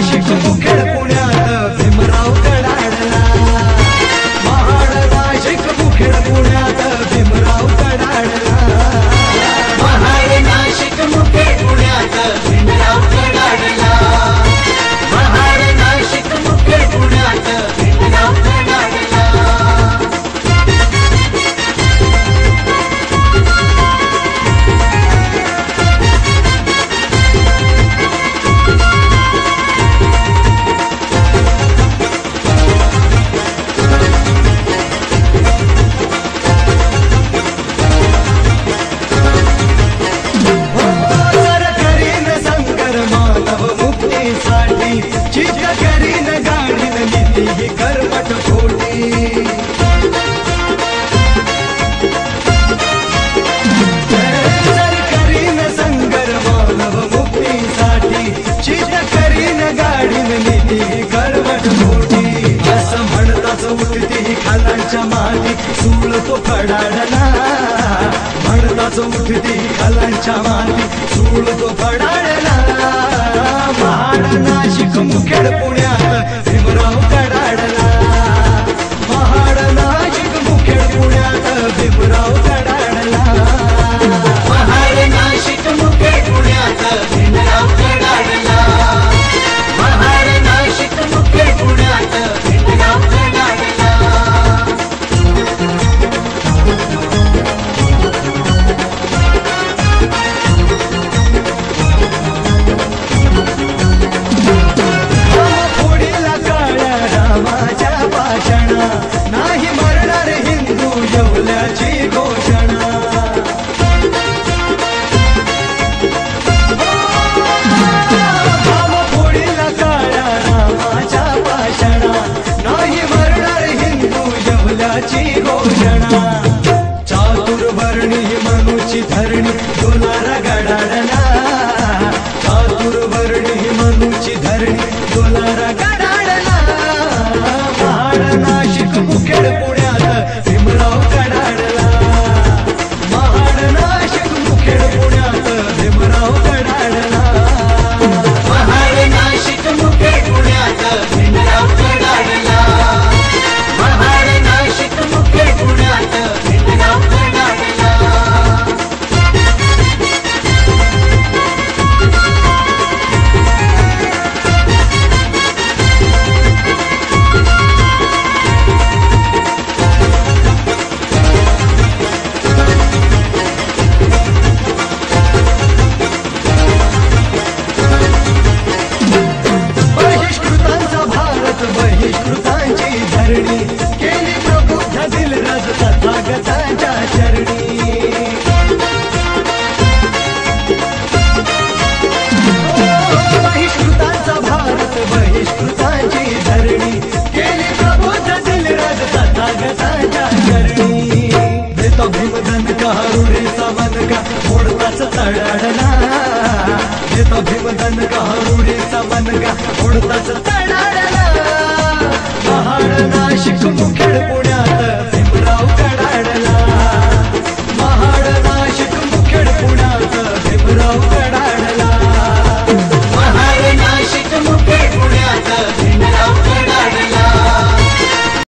नाशिक मुखेड पुण्यात भीमराव कडाडला महाड नाशिक मुखेड पुण्यात भीमराव कडाडला महाड नाशिक मुखेड पुण्यात भीमराव कडाडला महाड नाशिक मुखेड पुण्यात भीमराव कडाडला चित करीन गाडीन नीती ही कर्मठ खोटी करीन संगर मानव मुक्तीसाठी चित करीन गाडीन नीती ही कर्मठ खोटी असं म्हणताच उठती खालांच्या माती सूळ तो फडाडला म्हणताच उठती खालांच्या माती सूळ तो फडाडला महाड नाशिक मुखेड पुण्यात भीमराव कडाडला महाड नाशिक मुखेड पुण्यात भीमराव कडाडला महाड नाशिक मुखेड पुण्यात भीमराव कडाडला महाड नाशिक मुखेड पुण्यात भीमराव कडाडला नाही मरणार हिंदू येवल्याची घोषणा फोडीला काळ्या रामाच्या भाषणा नाही मरणार हिंदू येवल्याची घोषणा चातुर्वर्णी मनुची धरणी डोलारा गडाडला चातुर्वर्णी मनुची धरणी डोलारा गडाडला नाशिक मुखेड पुण्यात भीमराव कडाडला महाड नाशिक मुखेड पुण्यात भीमराव कडाडला महाड नाशिक मुखेड पुण्यात भीमराव कडाडला महाड नाशिक मुखेड पुण्यात भीमराव कडाडला बहिष्कृतांचा भारत बहिष्कृतांची धरणी केली प्रबुद्ध दिलराज तथागतांच्या चरणी बहिष्कृतांचा भारत बहिष्कृतांची धरणी केली प्रबुद्ध दिलराज तथागतांच्या चरणी देतो भीमधन का रुढीचा मनका फोडताच तडाडला देतो भीमधन का रुढीचा मनका फोडताच